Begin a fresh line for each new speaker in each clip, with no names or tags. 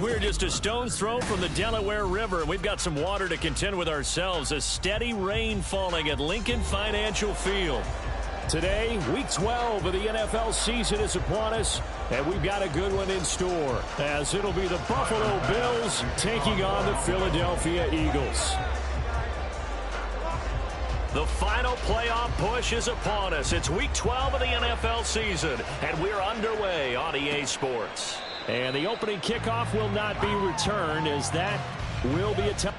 We're just a stone's throw from the Delaware River, and we've got some water to contend with ourselves. A steady rain falling at Lincoln Financial Field. Today, Week 12 of the NFL season is upon us, and we've got a good one in store, as it'll be the Buffalo Bills taking on the Philadelphia Eagles. The final playoff push is upon us. It's Week 12 of the NFL season, and we're underway on EA Sports. And the opening kickoff will not be returned, as that will be a time.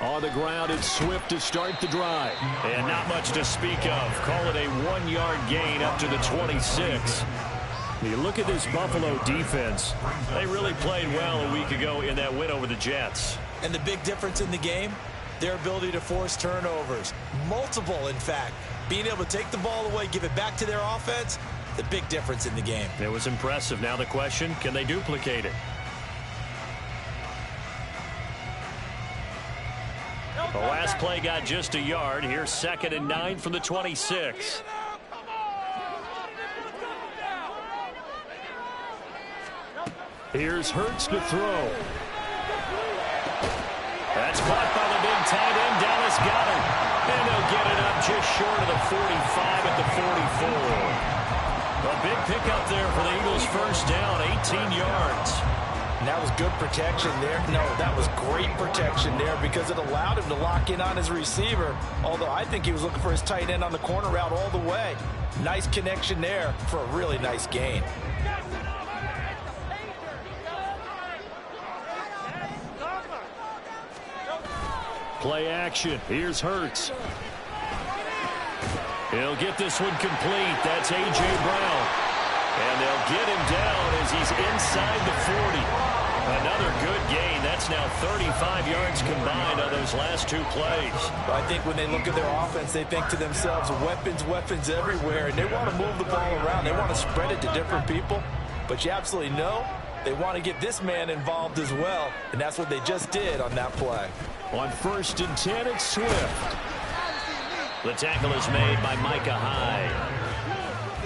On the ground, it's Swift to start the drive. And not much to speak of. Call it a 1-yard gain up to the 26. You look at this Buffalo defense. They really played well a week ago in that win over the Jets.
And the big difference in the game, their ability to force turnovers. Multiple, in fact. Being able to take the ball away, give it back to their offense, the big difference in the game.
It was impressive. Now the question, can they duplicate it? The last play got just a yard. Here's 2nd and 9 from the 26. Here's Hurts to throw. That's caught by the big tight end, Dallas Goedert. And they'll get it up just short of the 45 at the 44. A big pickup there for the Eagles' first down, 18 yards.
And that was good protection there. No, that was great protection there because it allowed him to lock in on his receiver. Although I think he was looking for his tight end on the corner route all the way. Nice connection there for a really nice gain.
Play action. Here's Hurts. He'll get this one complete. That's A.J. Brown. And they'll get him down as he's inside the 40. Another That's now 35 yards combined on those last 2 plays.
I think when they look at their offense, they think to themselves, weapons, weapons everywhere, and they want to move the ball around. They want to spread it to different people, but you absolutely know they want to get this man involved as well, and that's what they just did on that play.
On 1st and 10, it's Swift. The tackle is made by Micah Hyde.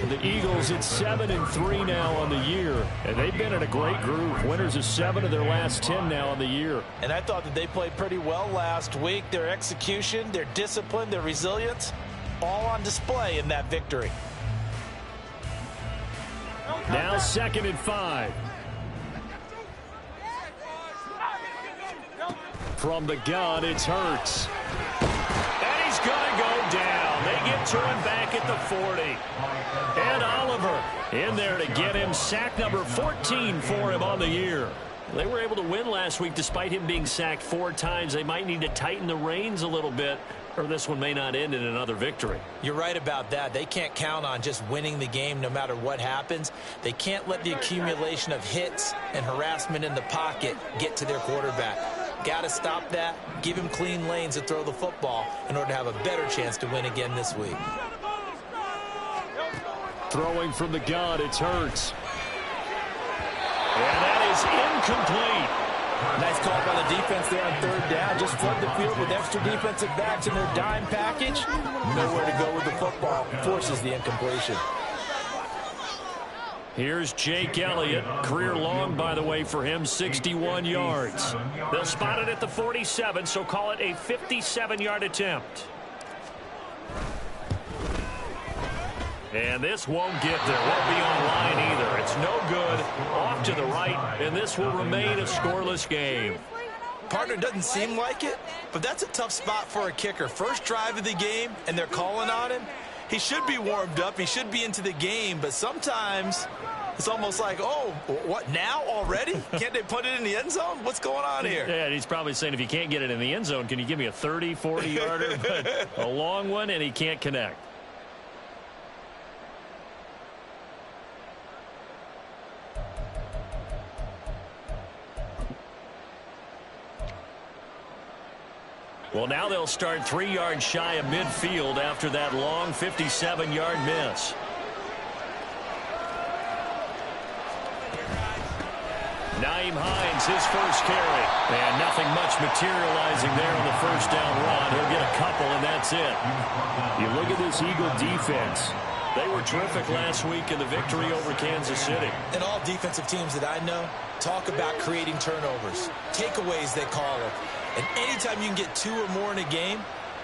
The Eagles at 7-3 now on the year, and they've been in a great groove. Winners of 7 of their last 10 now on the year.
And I thought that they played pretty well last week. Their execution, their discipline, their resilience, all on display in that victory.
Now 2nd and 5. From the gun, it's Hurts. And he's going to go down. They get to him back at the 40. And Oliver in there to get him sack number 14 for him on the year. They were able to win last week despite him being sacked 4 times. They might need to tighten the reins a little bit, or this one may not end in another victory.
You're right about that. They can't count on just winning the game no matter what happens. They can't let the accumulation of hits and harassment in the pocket get to their quarterback. Got to stop that, give him clean lanes to throw the football in order to have a better chance to win again this week.
Throwing from the gun, it's Hurts. And that is incomplete.
Nice call by the defense there on 3rd down. Just flood the field with extra defensive backs in their dime package. Nowhere to go with the football. Forces the incompletion.
Here's Jake Elliott. Career long, by the way, for him, 61 yards. They'll spot it at the 47, so call it a 57-yard attempt. And this won't get there. Won't be on line either. It's no good. Off to the right, and this will remain a scoreless game.
Partner, doesn't seem like it, but that's a tough spot for a kicker. First drive of the game, and they're calling on him. He should be warmed up. He should be into the game, but sometimes it's almost like, oh, what, now already? Can't they put it in the end zone? What's going on here?
Yeah, he's probably saying, if you can't get it in the end zone, can you give me a 30, 40-yarder? But a long one, and he can't connect. Well, now they'll start 3 yards shy of midfield after that long 57-yard miss. Nyheim Hines, his first carry. And nothing much materializing there on the first down run. He'll get a couple, and that's it. You look at this Eagle defense. They were terrific last week in the victory over Kansas City.
And all defensive teams that I know talk about creating turnovers. Takeaways, they call them. And anytime you can get 2 or more in a game,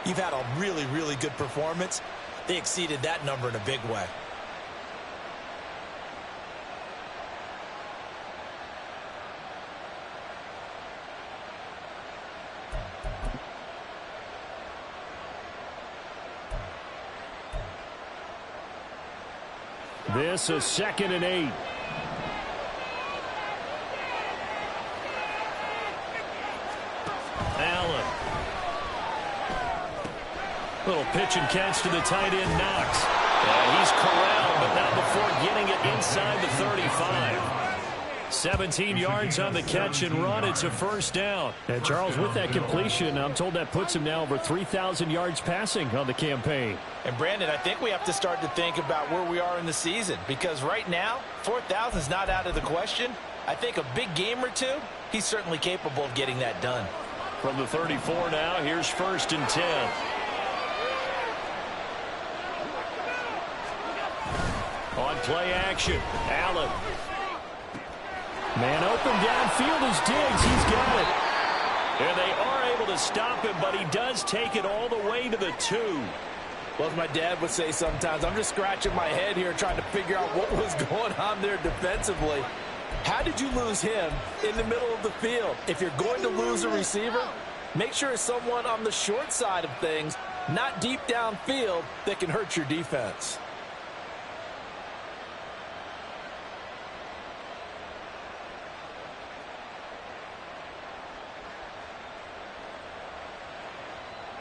you've had a really, really good performance. They exceeded that number in a big way.
This is 2nd and 8. Allen. Little pitch and catch to the tight end, Knox. He's corralled, but not before getting it inside the 35. 17 yards on the catch and run. It's a first down. And Charles, with that completion, I'm told that puts him now over 3,000 yards passing on the campaign.
And Brandon, I think we have to start to think about where we are in the season, because right now 4,000 is not out of the question. I think a big game or two, he's certainly capable of getting that done.
From the 34 now, here's 1st and 10. On play action, Allen. Man open downfield is Diggs. He's got it. And they are able to stop him, but he does take it all the way to the 2.
Well, as my dad would say sometimes, I'm just scratching my head here trying to figure out what was going on there defensively. How did you lose him in the middle of the field? If you're going to lose a receiver, make sure it's someone on the short side of things, not deep downfield, that can hurt your defense.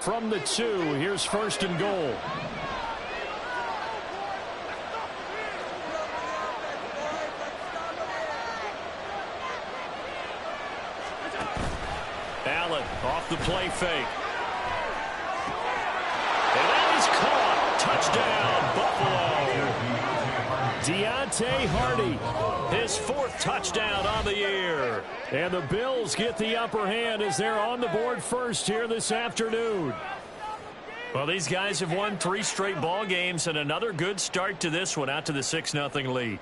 From the 2, here's 1st and goal. Allen off the play fake. And that is caught. Touchdown, Buffalo. Deontay Hardy, his 4th touchdown on the year. And the Bills get the upper hand as they're on the board first here this afternoon. Well, these guys have won 3 straight ball games and another good start to this one out to the 6-0 lead.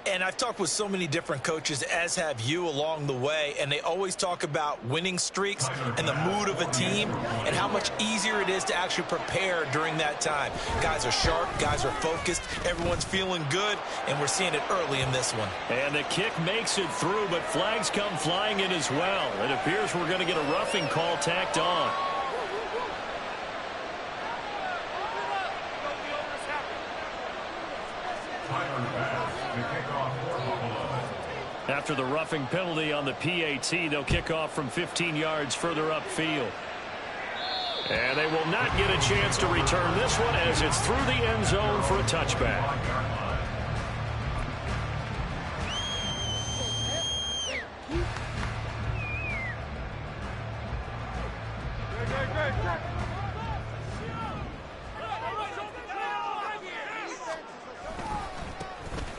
And I've talked with so many different coaches, as have you, along the way, and they always talk about winning streaks and the mood of a team and how much easier it is to actually prepare during that time. Guys are sharp, guys are focused, everyone's feeling good, and we're seeing it early in this one.
And the kick makes it through, but flags come flying in as well. It appears we're going to get a roughing call tacked on. After the roughing penalty on the PAT, they'll kick off from 15 yards further upfield. And they will not get a chance to return this one as it's through the end zone for a touchback.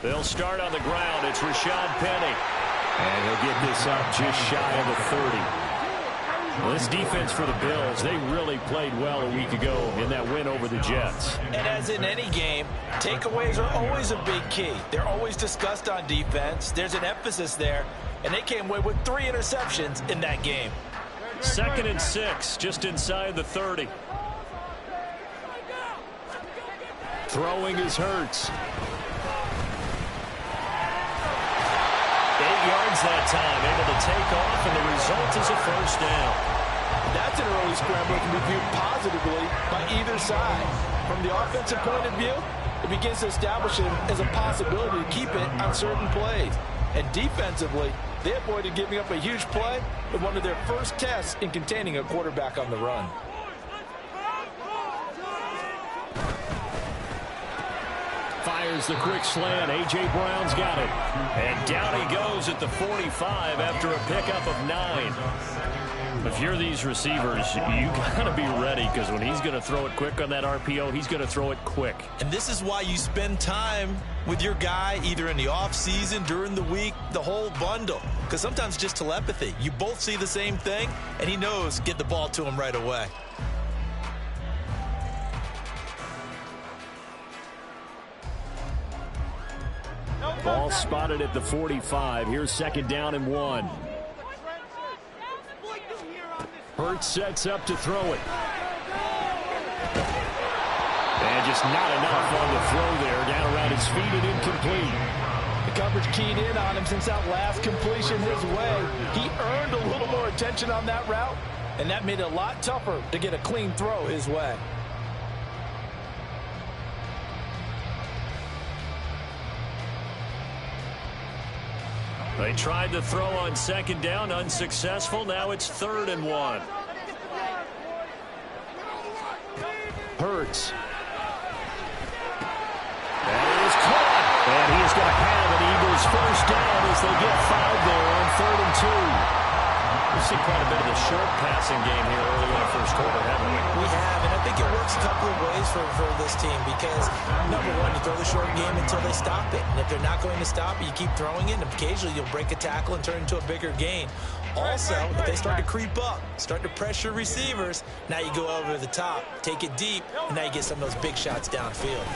They'll start on the ground. It's Rashad Penny. And he'll get this up just shy of the 30. Well, this defense for the Bills, they really played well a week ago in that win over the Jets.
And as in any game, takeaways are always a big key. They're always discussed on defense. There's an emphasis there. And they came away with 3 interceptions in that game.
2nd and 6, just inside the 30. Throwing is Hurts. 8 yards that time, able to take off, and the result is a 1st down.
That's an early scramble that can be viewed positively by either side. From the offensive point of view, it begins to establish him as a possibility to keep it on certain plays. And defensively, they avoided giving up a huge play in one of their first tests in containing a quarterback on the run.
Fires the quick slant. A.J. Brown's got it. And down he goes at the 45 after a pickup of 9. If you're these receivers, you got to be ready because when he's going to throw it quick on that RPO, he's going to throw it quick.
And this is why you spend time with your guy either in the offseason, during the week, the whole bundle. Because sometimes just telepathy. You both see the same thing, and he knows get the ball to him right away.
Ball spotted at the 45. Here's 2nd down and 1. Hurts sets up to throw it. And just not enough on the throw there. Down around his feet and incomplete.
The coverage keyed in on him since that last completion his way. He earned a little more attention on that route, and that made it a lot tougher to get a clean throw his way.
They tried to throw on 2nd down, unsuccessful. Now it's 3rd and 1. Hurts. That is caught. And he's going to have an Eagles 1st down as they get 5 there on 3rd and 2. We've seen quite a bit of the short passing game here early in the first quarter, haven't we?
We have, and I think it works a couple of ways for this team because, number one, you throw the short game until they stop it. And if they're not going to stop it, you keep throwing it, and occasionally you'll break a tackle and turn it into a bigger gain. Also, if they start to creep up, start to pressure receivers, now you go over the top, take it deep, and now you get some of those big shots downfield.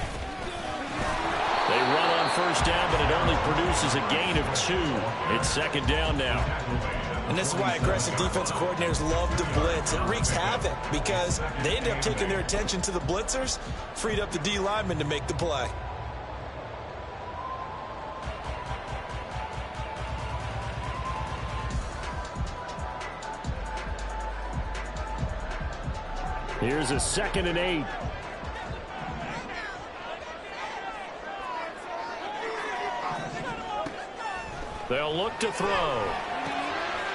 They run on 1st down, but it only produces a gain of 2. It's 2nd down now.
And this is why aggressive defensive coordinators love to blitz. It wreaks havoc because they end up taking their attention to the blitzers, freed up the D lineman to make the play.
Here's a 2nd and 8. They'll look to throw.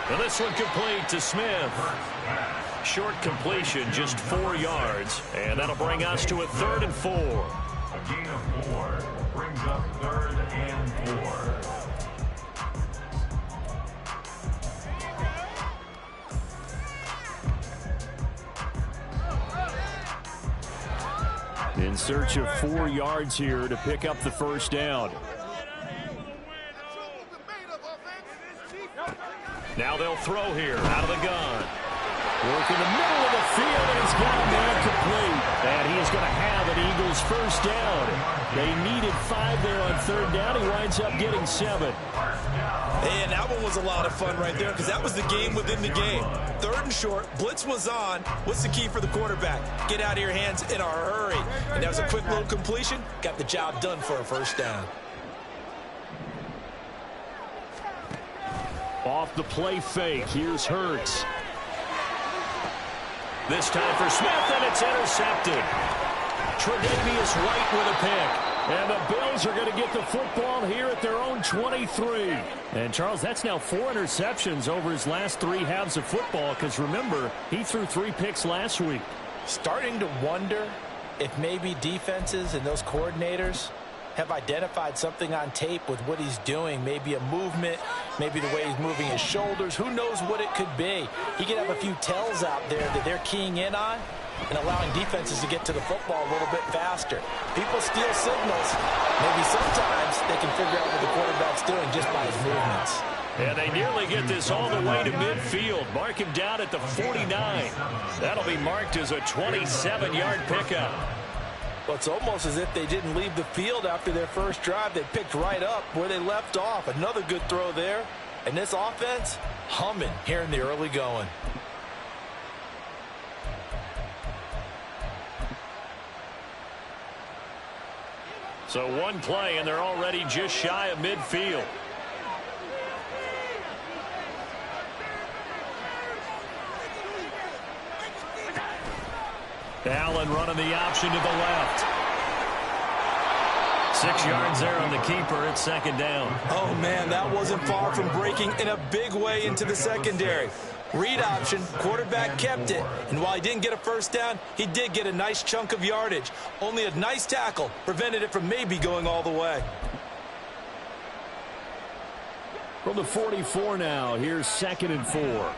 And this one complete to Smith. Short completion, just 4 yards. And that'll bring us to a 3rd and 4.
A gain of 4 brings up 3rd and 4.
In search of 4 yards here to pick up the first down. Now they'll throw here out of the gun. Work in the middle of the field, and he's got a man complete. And he's going to have an Eagles first down. They needed 5 there on 3rd down. He winds up getting 7.
And that one was a lot of fun right there because that was the game within the game. 3rd and short, blitz was on. What's the key for the quarterback? Get out of your hands in a hurry. And that was a quick little completion. Got the job done for a first down.
Off the play fake, here's Hurts. This time for Smith, and it's intercepted. Tre'Davious White with a pick. And the Bills are going to get the football here at their own 23. And, Charles, that's now 4 interceptions over his last 3 halves of football because, remember, he threw 3 picks last week.
Starting to wonder if maybe defenses and those coordinators have identified something on tape with what he's doing. Maybe a movement, maybe the way he's moving his shoulders. Who knows what it could be? He could have a few tells out there that they're keying in on and allowing defenses to get to the football a little bit faster. People steal signals. Maybe sometimes they can figure out what the quarterback's doing just by his movements.
And they nearly get this all the way to midfield. Mark him down at the 49. That'll be marked as a 27-yard pickup.
Well, it's almost as if they didn't leave the field after their first drive. They picked right up where they left off. Another good throw there. And this offense, humming here in the early going.
So 1 play, and they're already just shy of midfield. Allen running the option to the left. 6 yards there on the keeper. It's 2nd down.
Oh, man, that wasn't far from breaking in a big way into the secondary. Read option, quarterback kept it. And while he didn't get a first down, he did get a nice chunk of yardage. Only a nice tackle prevented it from maybe going all the way.
From the 44 now, here's 2nd and 4.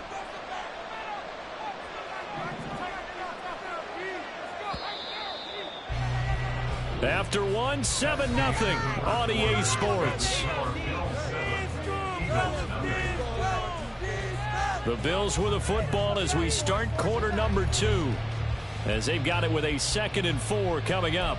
After 1, 7-0 on EA Sports. The Bills with a football as we start quarter number 2. As they've got it with a 2nd and 4 coming up.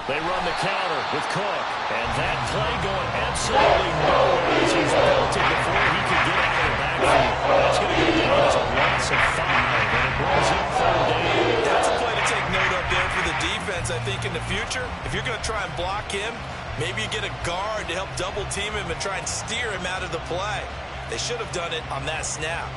They run the counter with Cook. And that play going absolutely nowhere as he's belted before he could get out of the backfield. That's going to go down as a loss of 5. And it brings up 3rd down.
That's a play to take note of there for the defense, I think, in the future. If you're going to try and block him, maybe you get a guard to help double team him and try and steer him out of the play. They should have done it on that snap.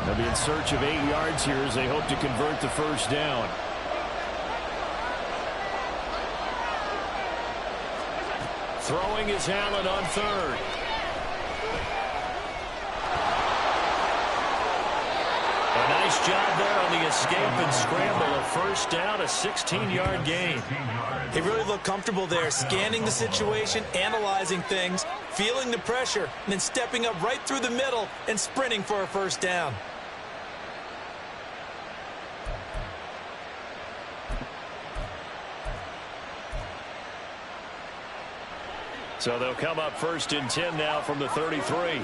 They'll be in search of 8 yards here as they hope to convert the first down. Throwing is Allen on 3rd. A nice job there on the escape and scramble. A first down, a 16-yard gain.
He really looked comfortable there, scanning the situation, analyzing things, feeling the pressure, and then stepping up right through the middle and sprinting for a first down.
So they'll come up 1st and 10 now from the 33.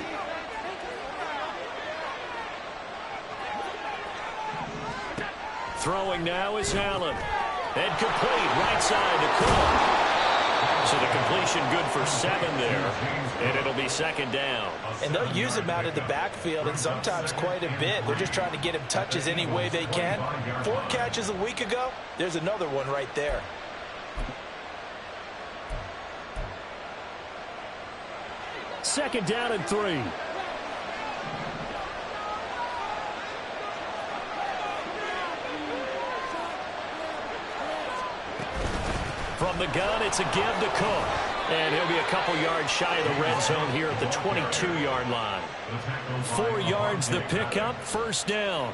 Throwing now is Allen. And complete right side to Cook. So the completion good for 7 there, and it'll be second down.
And they'll use him out of the backfield, and sometimes quite a bit. They're just trying to get him touches any way they can. 4 catches a week ago. There's another one right there.
Second down and 3. From the gun, it's a give to Cook. And he'll be a couple yards shy of the red zone here at the 22-yard line. 4 yards the pickup, first down.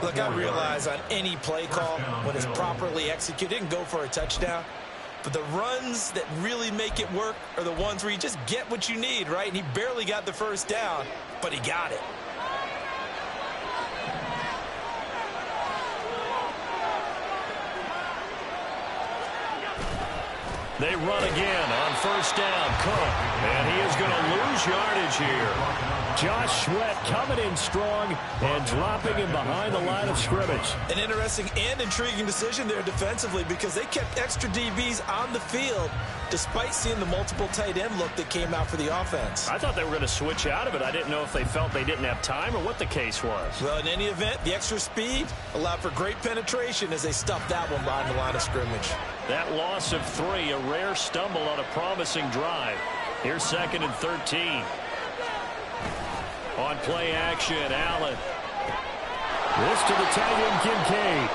Look, I realize on any play call, when it's properly executed, it can go for a touchdown. But the runs that really make it work are the ones where you just get what you need, right? And he barely got the first down, but he got it.
They run again on first down. Cook. And he is going to lose yardage here. Josh Sweat coming in strong and dropping him behind the line of scrimmage.
An interesting and intriguing decision there defensively because they kept extra DBs on the field despite seeing the multiple tight end look that came out for the offense.
I thought they were going to switch out of it. I didn't know if they felt they didn't have time or what the case was.
Well, in any event, the extra speed allowed for great penetration as they stuffed that one behind the line of scrimmage.
That loss of 3, a rare stumble on a promising drive. Here's second and 13. On play action, Allen. This to the tight end, Kincaid.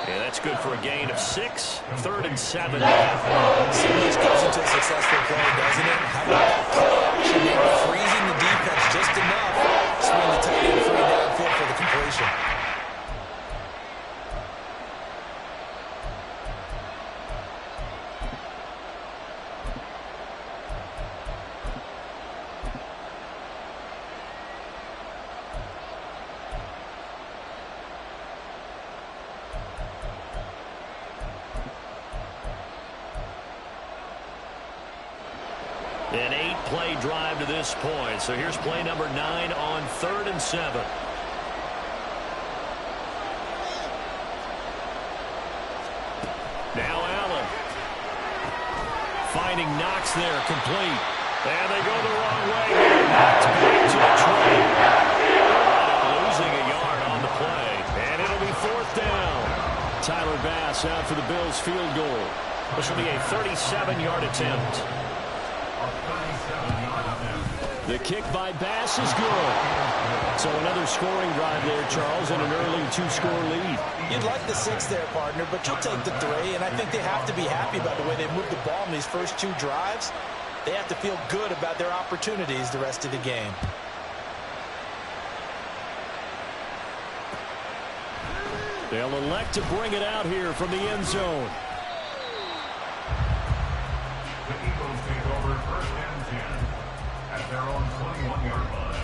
Yeah, that's good for a gain of 6. Third and 7.
So much goes into a successful play, doesn't it? How about that play action? Maybe freezing the defense just enough to swing the tight end free downfield for the completion.
An 8-play drive to this point. So here's play number 9 on 3rd and 7. Now Allen. Finding Knox there, complete. And they go the wrong way. Knocked back to the train. Losing a yard on the play. And it'll be 4th down. Tyler Bass out for the Bills field goal. This will be a 37-yard attempt. The kick by Bass is good. So another scoring drive there, Charles, and an early 2-score lead.
You'd like the 6 there, partner, but you'll take the 3, and I think they have to be happy about the way they moved the ball in these first 2 drives. They have to feel good about their opportunities the rest of the game.
They'll elect to bring it out here from the end zone.
The Eagles take over 1st and 10 at their own 21-yard line.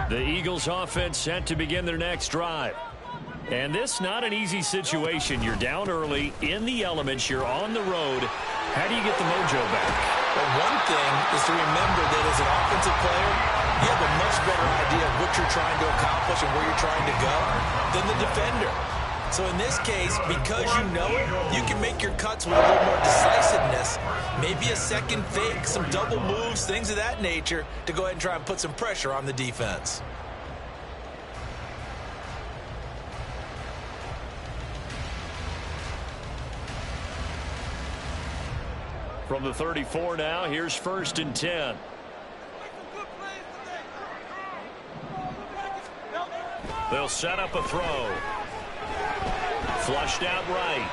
The Eagles offense set to begin their next drive. And this not an easy situation. You're down early, in the elements, you're on the road. How do you get the mojo back?
Well, one thing is to remember that as an offensive player, you have a much better idea of what you're trying to accomplish and where you're trying to go than the defender. So in this case, because you know it, you can make your cuts with a little more decisiveness. Maybe a second fake, some double moves, things of that nature to go ahead and try and put some pressure on the defense.
From the 34 now, here's 1st and 10. They'll set up a throw. Flushed out right.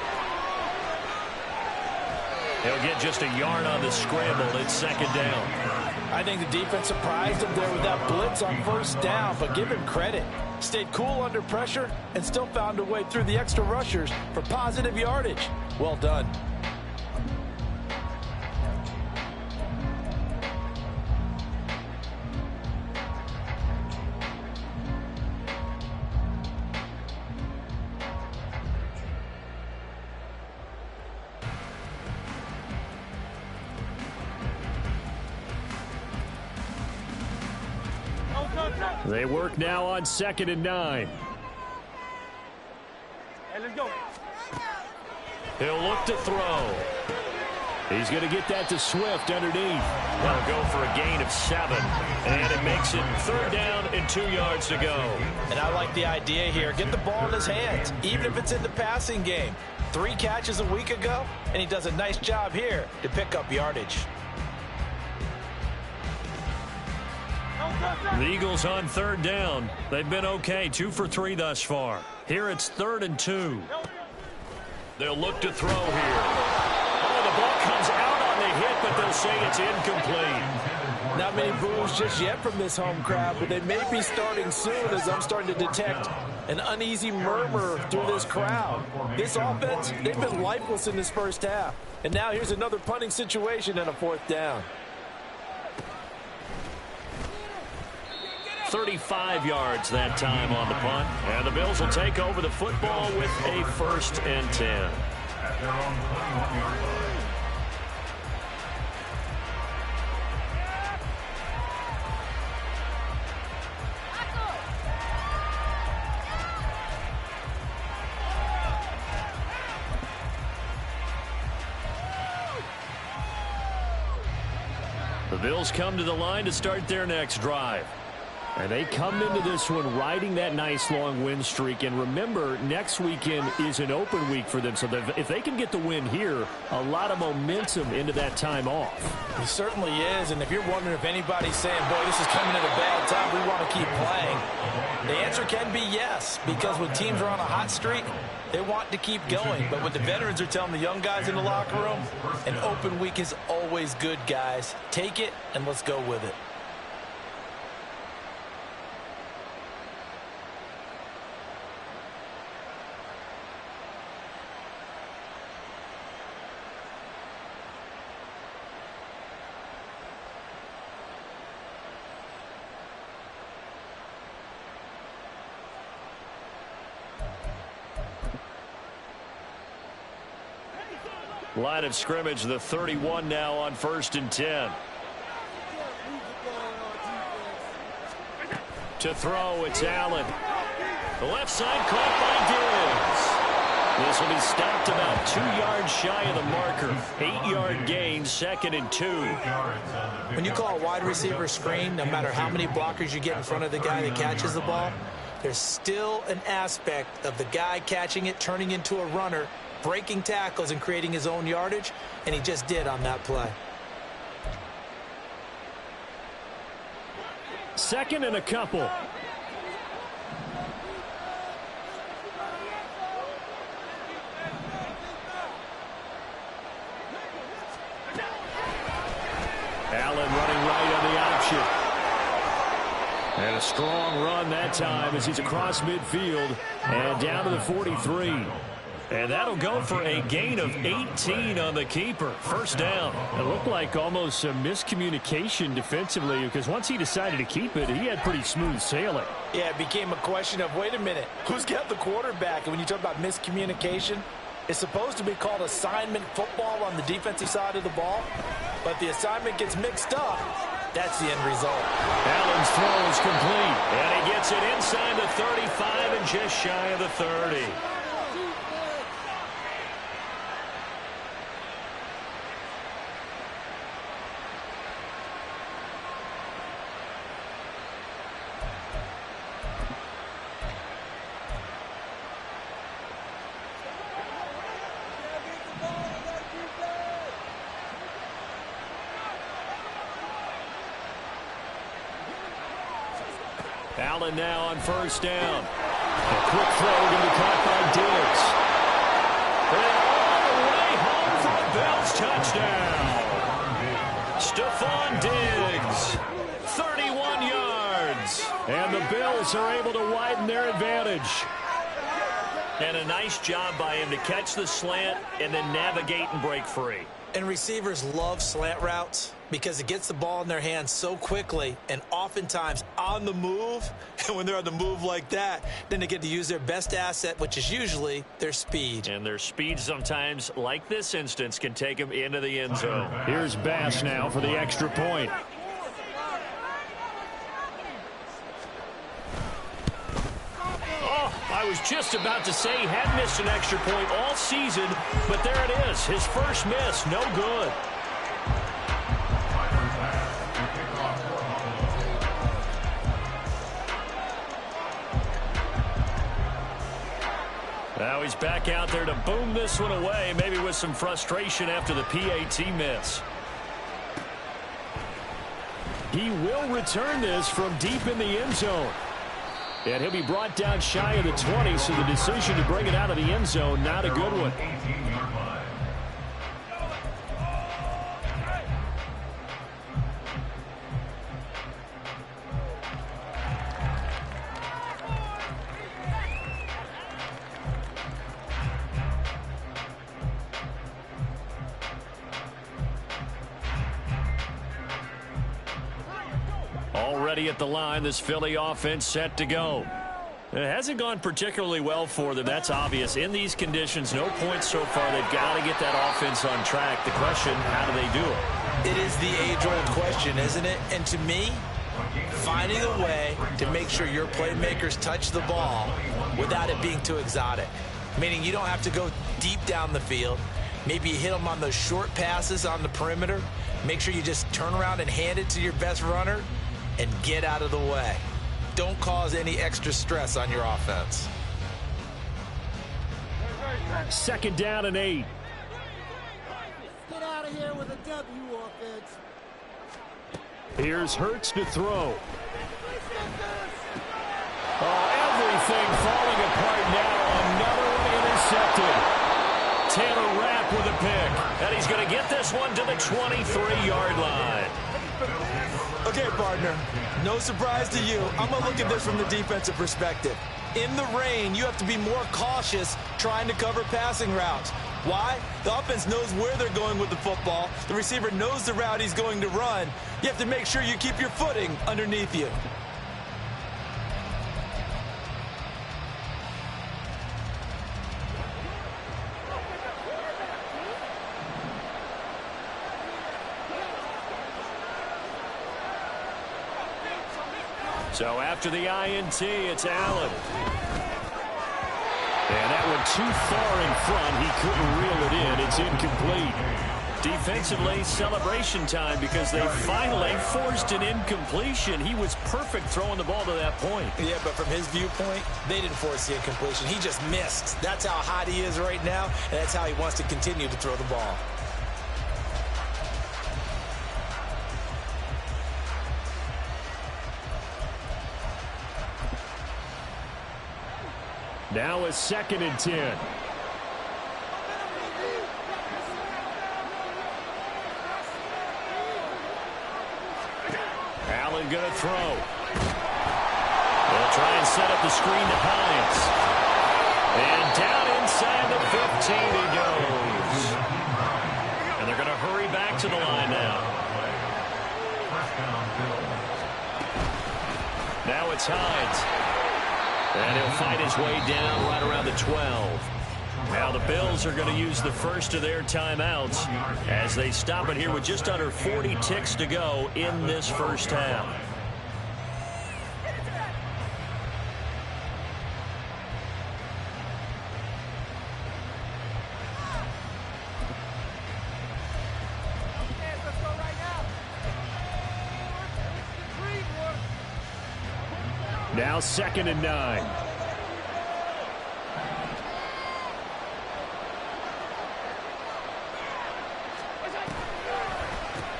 He'll get just a yard on the scramble. It's 2nd down.
I think the defense surprised him there with that blitz on 1st down, but give him credit. Stayed cool under pressure and still found a way through the extra rushers for positive yardage. Well done.
They work now on 2nd and 9.
Hey, let's go.
He'll look to throw. He's going to get that to Swift underneath. They'll go for a gain of 7. And it makes it 3rd down and 2 yards to go.
And I like the idea here. Get the ball in his hands, even if it's in the passing game. 3 catches a week ago, and he does a nice job here to pick up yardage.
The Eagles on 3rd down. They've been okay, 2 for 3 thus far. Here it's 3rd and 2. They'll look to throw here. Oh, the ball comes out on the hit, but they'll say it's incomplete.
Not many boos just yet from this home crowd, but they may be starting soon as I'm starting to detect an uneasy murmur through this crowd. This offense, they've been lifeless in this first half. And now here's another punting situation and a 4th down.
35 yards that time on the punt. And the Bills will take over the football with a 1st and 10.
At their own 21-yard line.
The Bills come to the line to start their next drive. And they come into this one riding that nice long win streak. And remember, next weekend is an open week for them. So if they can get the win here, a lot of momentum into that time off.
It certainly is. And if you're wondering if anybody's saying, boy, this is coming at a bad time, we want to keep playing, the answer can be yes. Because when teams are on a hot streak, they want to keep going. But what the veterans are telling the young guys in the locker room, an open week is always good, guys. Take it and let's go with it.
Line of scrimmage, the 31 now on 1st and 10. To throw, it's Allen. The left side caught by Diggs. This will be stopped about 2 yards shy of the marker. 8-yard gain, 2nd and 2.
When you call a wide receiver screen, no matter how many blockers you get in front of the guy that catches the ball, there's still an aspect of the guy catching it, turning into a runner, breaking tackles and creating his own yardage, and he just did on that play.
2nd and a couple. Allen running right on the option. And a strong run that time as he's across midfield and down to the 43. And that'll go for a gain of 18 on the keeper. 1st down. It looked like almost a miscommunication defensively because once he decided to keep it, he had pretty smooth sailing.
Yeah, it became a question of, wait a minute, who's got the quarterback? And when you talk about miscommunication, it's supposed to be called assignment football on the defensive side of the ball. But the assignment gets mixed up. That's the end result.
Allen's throw is complete. And he gets it inside the 35 and just shy of the 30. Allen now on 1st down. A quick throw going to be caught by Diggs. And all the way home for a Bills touchdown. Stephon Diggs, 31 yards. And the Bills are able to widen their advantage. And a nice job by him to catch the slant and then navigate and break free.
And receivers love slant routes because it gets the ball in their hands so quickly and oftentimes on the move. And when they're on the move like that, then they get to use their best asset, which is usually their speed.
And their speed sometimes, like this instance, can take them into the end zone. Here's Bass now for the extra point. I was just about to say he had missed an extra point all season, but there it is. His first miss, no good. Now he's back out there to boom this one away, maybe with some frustration after the PAT miss. He will return this from deep in the end zone. And he'll be brought down shy of the 20, so the decision to bring it out of the end zone, not a good one. Already at the line, this Philly offense set to go. It hasn't gone particularly well for them. That's obvious. In these conditions, no points so far. They've got to get that offense on track. The question, how do they do it?
It is the age-old question, isn't it? And to me, finding a way to make sure your playmakers touch the ball without it being too exotic. Meaning you don't have to go deep down the field. Maybe you hit them on those short passes on the perimeter. Make sure you just turn around and hand it to your best runner and get out of the way. Don't cause any extra stress on your offense.
2nd down and 8.
Get out of here with a W, offense.
Here's Hurts to throw. Oh, everything falling apart now. Another one intercepted. Taylor Rapp with a pick. And he's going to get this one to the 23-yard line.
Okay, partner, no surprise to you. I'm going to look at this from the defensive perspective. In the rain, you have to be more cautious trying to cover passing routes. Why? The offense knows where they're going with the football. The receiver knows the route he's going to run. You have to make sure you keep your footing underneath you.
So after the INT, it's Allen. And that one too far in front. He couldn't reel it in. It's incomplete. Defensively, celebration time because they finally forced an incompletion. He was perfect throwing the ball to that point.
Yeah, but from his viewpoint, they didn't force the incompletion. He just missed. That's how hot he is right now, and that's how he wants to continue to throw the ball.
Now a 2nd and 10. Allen going to throw. They'll try and set up the screen to Hines. And down inside the 15 he goes. And they're going to hurry back to the line now. Now it's Hines. And he'll fight his way down right around the 12. Now the Bills are going to use the first of their timeouts as they stop it here with just under 40 ticks to go in this first half. Now 2nd and 9.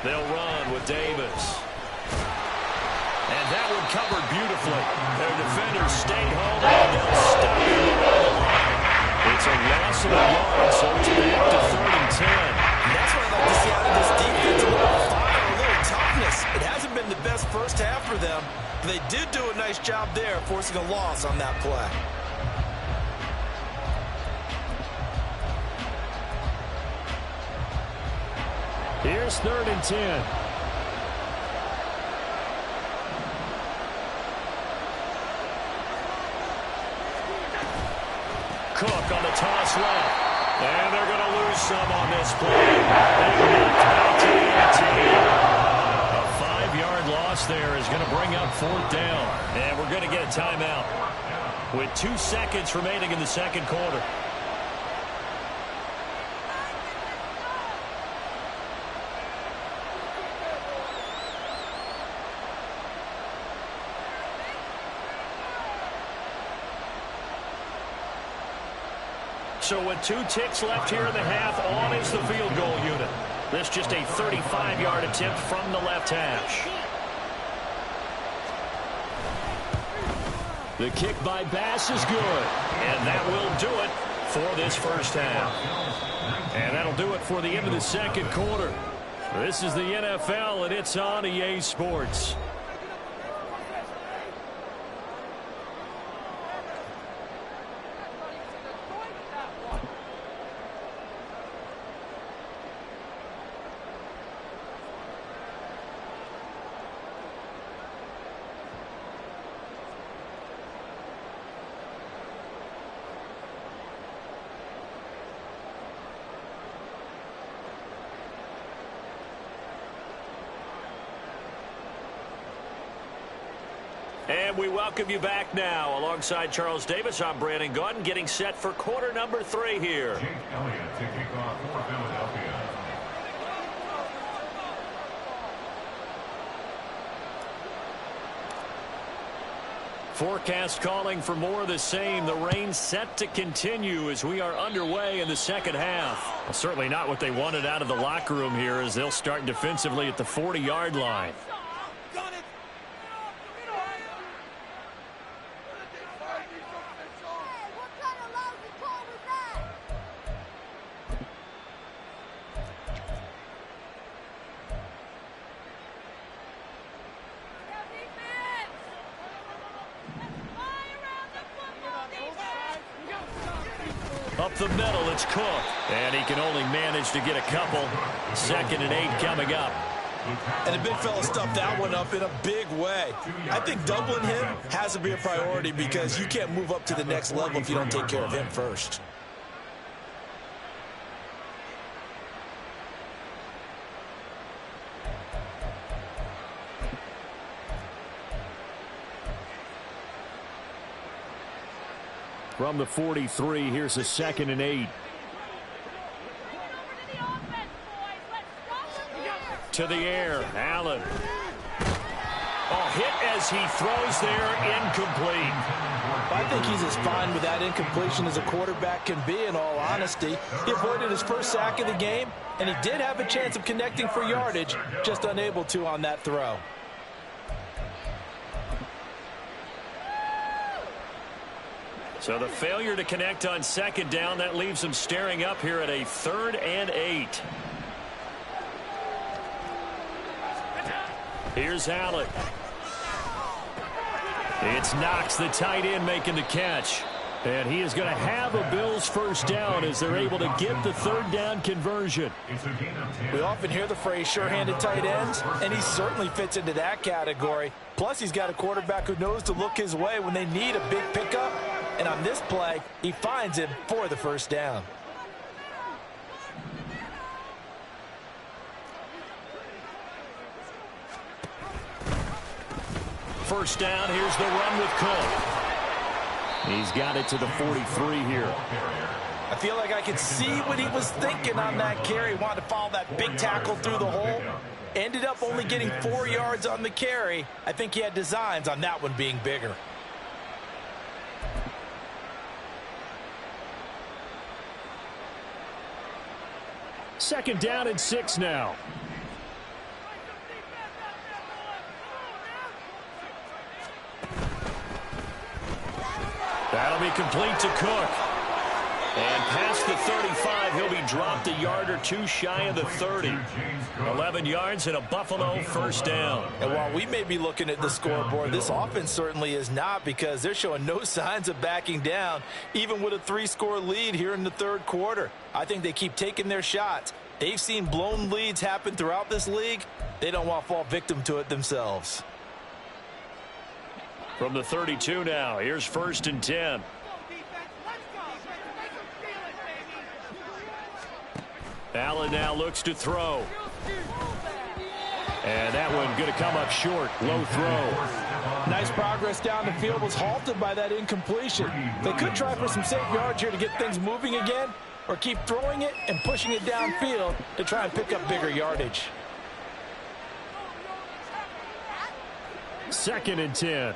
They'll run with Davis. And that one covered beautifully. Their defenders stayed home and they'll stop him. It's a loss of a yard, so it's back to 3rd and 10.
That's what I'd like to see out of this defense. A little fire, a little toughness. It hasn't been the best first half for them. They did do a nice job there, forcing a loss on that play.
Here's 3rd and 10. Cook on the toss left. And they're going to lose some on this play. Back to the 18. A 5-yard loss there is going to bring up 4th down. And we're going to get a timeout. with 2 seconds remaining in the second quarter. So with 2 ticks left here in the half, on is the field goal unit. This just a 35-yard attempt from the left hash. The kick by Bass is good. And that will do it for this first half. And that'll do it for the end of the second quarter. This is the NFL, and it's on EA Sports. And we welcome you back now. Alongside Charles Davis, I'm Brandon Gaudin, getting set for quarter number 3 here.
Jake Elliott to kick off for Philadelphia.
Forecast calling for more of the same. The rain set to continue as we are underway in the second half. Well, certainly not what they wanted out of the locker room here, as they'll start defensively at the 40-yard line. Up the middle, it's Cook. And he can only manage to get a couple. 2nd and 8 coming up.
And the big fella stuffed that one up in a big way. I think doubling him has to be a priority because you can't move up to the next level if you don't take care of him first.
From the 43, here's a 2nd and 8. To the air, Allen. Oh, hit as he throws there, incomplete.
I think he's as fine with that incompletion as a quarterback can be, in all honesty. He avoided his first sack of the game, and he did have a chance of connecting for yardage, just unable to on that throw.
So the failure to connect on 2nd down, that leaves him staring up here at a 3rd and 8. Here's Allen. It's Knox, the tight end, making the catch. And he is going to have a Bills first down as they're able to get the 3rd down conversion.
We often hear the phrase sure-handed tight ends, and he certainly fits into that category. Plus, he's got a quarterback who knows to look his way when they need a big pickup. And on this play, he finds him for the first down.
First down, here's the run with Cook. He's got it to the 43 here.
I feel like I could see what he was thinking on that carry. Wanted to follow that big tackle through the hole. Ended up only getting 4 yards on the carry. I think he had designs on that one being bigger.
Second down and 6 now. That'll be complete to Cook. And past the 35, he'll be dropped a yard or 2 shy of the 30. 11 yards and a Buffalo first down.
And while we may be looking at the scoreboard, this offense certainly is not, because they're showing no signs of backing down, even with a 3-score lead here in the 3rd quarter. I think they keep taking their shots. They've seen blown leads happen throughout this league. They don't want to fall victim to it themselves.
From the 32 now, here's 1st and 10. Allen now looks to throw. And that one going to come up short. Low throw.
Nice progress down the field, was halted by that incompletion. They could try for some safe yards here to get things moving again, or keep throwing it and pushing it downfield to try and pick up bigger yardage.
2nd and 10.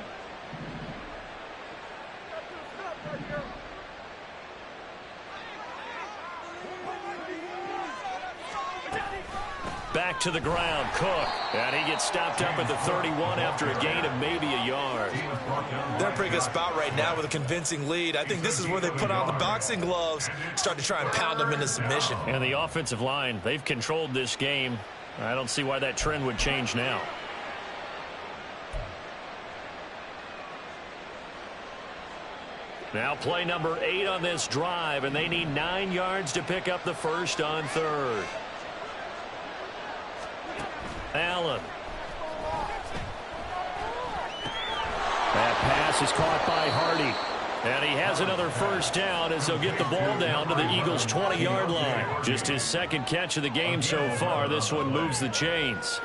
Back to the ground, Cook. And he gets stopped up at the 31 after a gain of maybe a yard.
They're in a pretty good spot right now with a convincing lead. I think this is where they put on the boxing gloves, start to try and pound them into submission.
And the offensive line, they've controlled this game. I don't see why that trend would change now. Now play number 8 on this drive, and they need 9 yards to pick up the first on 3rd. Allen. That pass is caught by Hardy. And he has another first down as they'll get the ball down to the Eagles' 20-yard line. Just his 2nd catch of the game so far. This one moves the chains.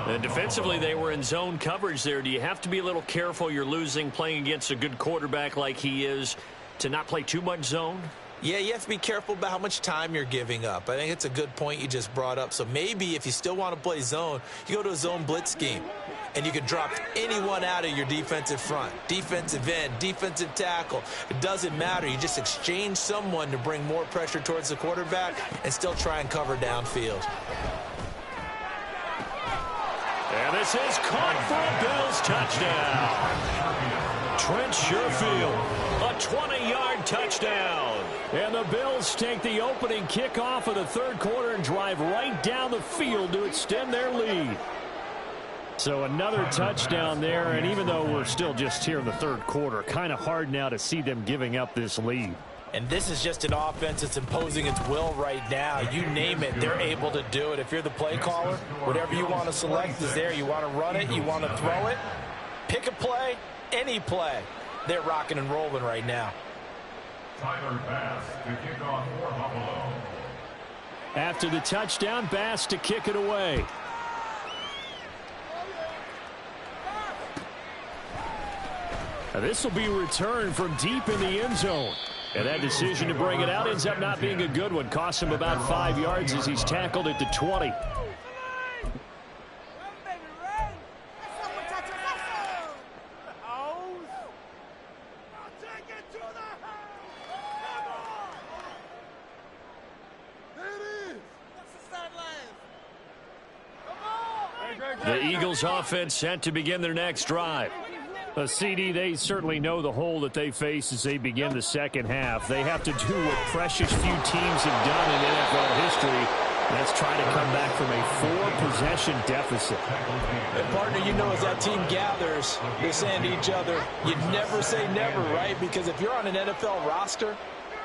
And defensively, they were in zone coverage there. Do you have to be a little careful? You're losing playing against a good quarterback like he is to not play too much zone?
Yeah, you have to be careful about how much time you're giving up. I think it's a good point you just brought up. So maybe if you still want to play zone, you go to a zone blitz scheme. And you can drop anyone out of your defensive front. Defensive end, defensive tackle. It doesn't matter. You just exchange someone to bring more pressure towards the quarterback and still try and cover downfield.
And this is caught for a Bills touchdown. Trent Sherfield, a 20-yard touchdown. And the Bills take the opening kickoff of the 3rd quarter and drive right down the field to extend their lead. So another touchdown there, and even though we're still just here in the 3rd quarter, kind of hard now to see them giving up this lead.
And this is just an offense that's imposing its will right now. You name it, they're able to do it. If you're the play caller, whatever you want to select is there. You want to run it, you want to throw it, pick a play, any play. They're rocking and rolling right now.
Tyler Bass to kick off for Buffalo.
After the touchdown, Bass to kick it away. This will be returned from deep in the end zone. And that decision to bring it out ends up not being a good one. Costs him about 5 yards as he's tackled at the 20. The Eagles offense set to begin their next drive. CD, they certainly know the hole that they face as they begin the 2nd half. They have to do what precious few teams have done in NFL history. That's try to come back from a 4-possession deficit.
And partner, you know, as that team gathers, they're saying to each other, you never say never, right? Because if you're on an NFL roster,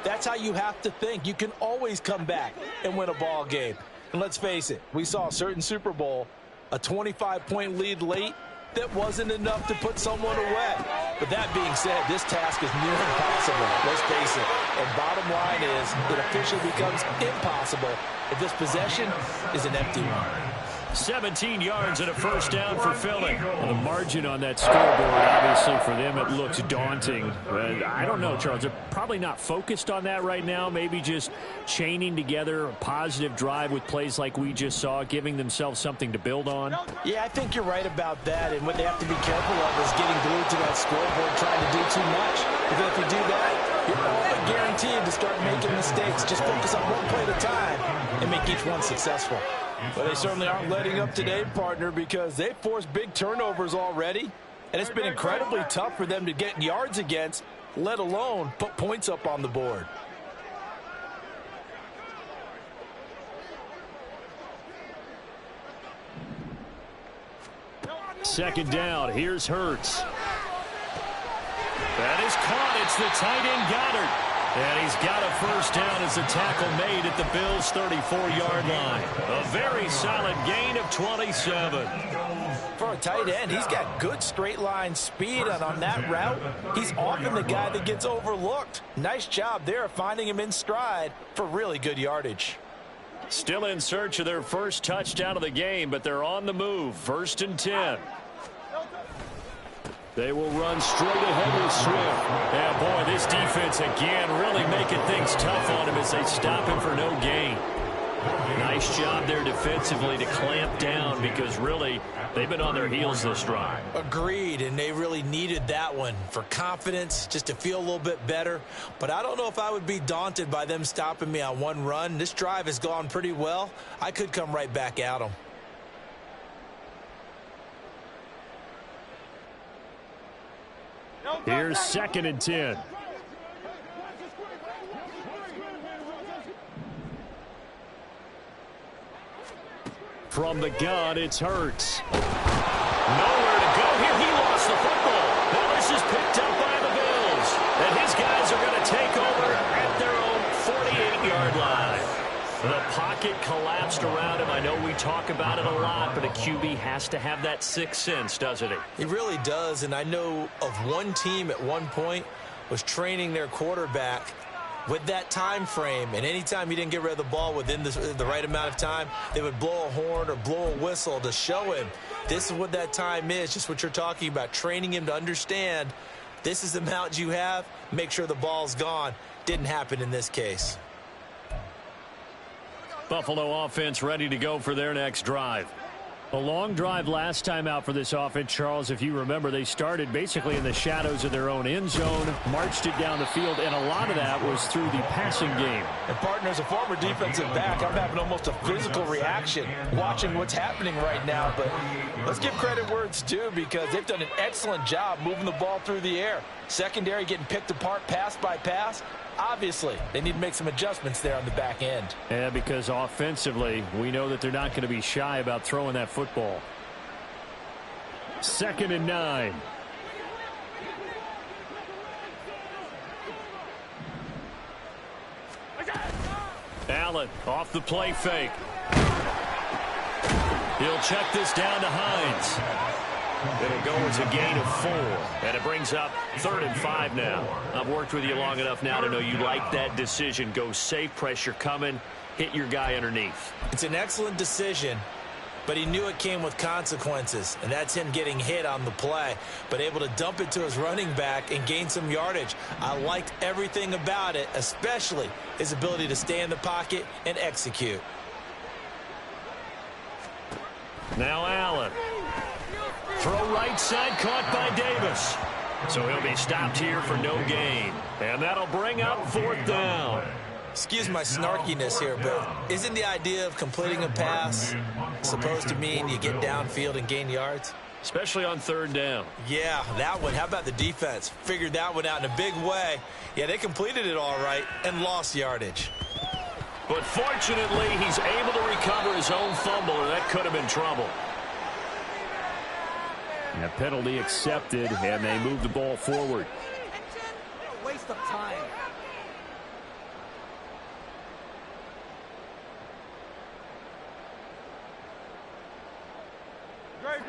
that's how you have to think. You can always come back and win a ball game. And let's face it, we saw a certain Super Bowl, a 25-point lead late, that wasn't enough to put someone away. But that being said, this task is near impossible. Let's face it. And bottom line is, it officially becomes impossible if this possession is an empty one.
17 yards and a first down for Philly. The margin on that scoreboard, obviously, for them, it looks daunting. But I don't know, Charles. They're probably not focused on that right now. Maybe just chaining together a positive drive with plays like we just saw, giving themselves something to build on.
Yeah, I think you're right about that. And what they have to be careful of is getting glued to that scoreboard, trying to do too much. Because if you do that, you're all but guaranteed to start making mistakes. Just focus on one play at a time and make each one successful. But they certainly aren't letting up today, partner, because they've forced big turnovers already. And it's been incredibly tough for them to get yards against, let alone put points up on the board.
Second down. Here's Hurts. That is caught. It's the tight end Goddard. And he's got a first down as a tackle made at the Bills' 34-yard line. A very solid gain of 27.
For a tight end, he's got good straight-line speed, and on that route, he's often the guy that gets overlooked. Nice job there of finding him in stride for really good yardage.
Still in search of their first touchdown of the game, but they're on the move. 1st and 10. They will run straight ahead with Swift. Yeah, boy, this defense again really making things tough on him as they stop him for no gain. Nice job there defensively to clamp down because really they've been on their heels this drive.
Agreed, and they really needed that one for confidence, just to feel a little bit better. But I don't know if I would be daunted by them stopping me on one run. This drive has gone pretty well. I could come right back at them.
Here's 2nd and 10. From the gun, it's Hurts. Nowhere to go here. He lost the football. Now this is picked up by the Bills. And his guys are going to take over at their own 48-yard line. The pocket collapsed around him. I know we talk about it a lot, but a QB has to have that sixth sense, doesn't he?
He really does, and I know of one team at one point was training their quarterback with that time frame, and anytime he didn't get rid of the ball within the right amount of time, they would blow a horn or blow a whistle to show him this is what that time is, just what you're talking about, training him to understand this is the amount you have, make sure the ball's gone. Didn't happen in this case.
Buffalo offense ready to go for their next drive. A long drive last time out for this offense, Charles. If you remember, they started basically in the shadows of their own end zone, marched it down the field, and a lot of that was through the passing game.
And partner, as a former defensive back, I'm having almost a physical reaction watching what's happening right now. But let's give credit where it's due because they've done an excellent job moving the ball through the air. Secondary getting picked apart pass by pass. Obviously, they need to make some adjustments there on the back end.
Yeah, because offensively, we know that they're not going to be shy about throwing that football. 2nd and 9. Allen off the play fake. He'll check this down to Hines. It'll go as a gain of 4, and it brings up 3rd and 5 now. I've worked with you long enough now to know you like that decision. Go safe, pressure coming, hit your guy underneath.
It's an excellent decision, but he knew it came with consequences, and that's him getting hit on the play, but able to dump it to his running back and gain some yardage. I liked everything about it, especially his ability to stay in the pocket and execute.
Now Allen. Throw right side, caught by Davis. So he'll be stopped here for no gain. And that'll bring up 4th down.
Excuse my snarkiness here, but isn't the idea of completing a pass supposed to mean you get downfield and gain yards?
Especially on 3rd down.
Yeah, that one. How about the defense? Figured that one out in a big way. Yeah, they completed it all right and lost yardage.
But fortunately, he's able to recover his own fumble, or that could have been trouble. And a penalty accepted, and they move the ball forward.
Waste of time. Great.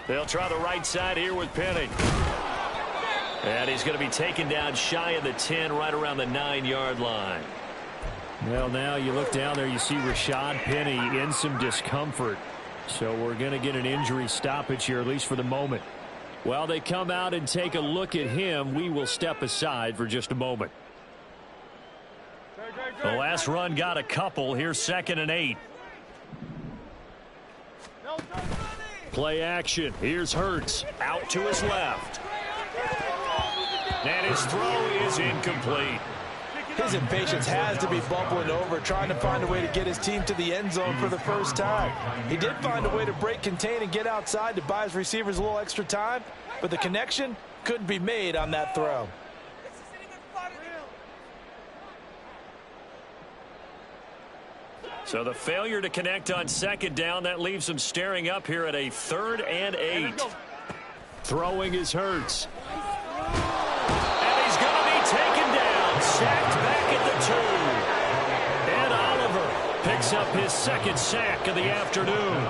They'll try the right side here with Penny. And he's going to be taken down shy of the 10, right around the 9-yard line. Well, now you look down there, you see Rashad Penny in some discomfort. So we're going to get an injury stoppage here, at least for the moment. While they come out and take a look at him, we will step aside for just a moment. The last run got a couple. Here's 2nd and 8. Play action. Here's Hurts. Out to his left. And his throw is incomplete.
His impatience has to be bubbling over, trying to find a way to get his team to the end zone for the first time. He did find a way to break contain and get outside to buy his receivers a little extra time, but the connection couldn't be made on that throw.
So the failure to connect on 2nd down, that leaves him staring up here at a 3rd and 8. Throwing is Hurts. And he's going to be taken down, sacked back at the 2. And Oliver picks up his 2nd sack of the afternoon.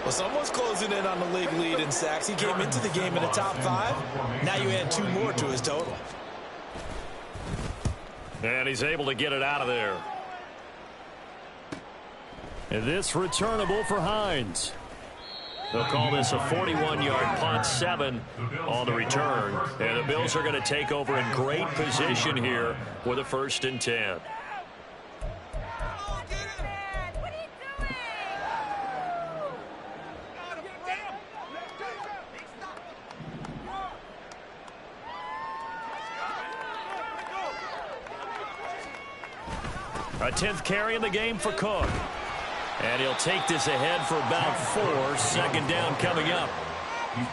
Well, someone's closing in on the league lead in sacks. He came into the game in the top 5. Now you add 2 more to his total.
And he's able to get it out of there. And this returnable for Hines. They'll call this a 41-yard punt, 7 on the return. And the Bills are going to take over in great position here with a 1st and 10. A 10th carry in the game for Cook. And he'll take this ahead for about 4. 2nd down coming up.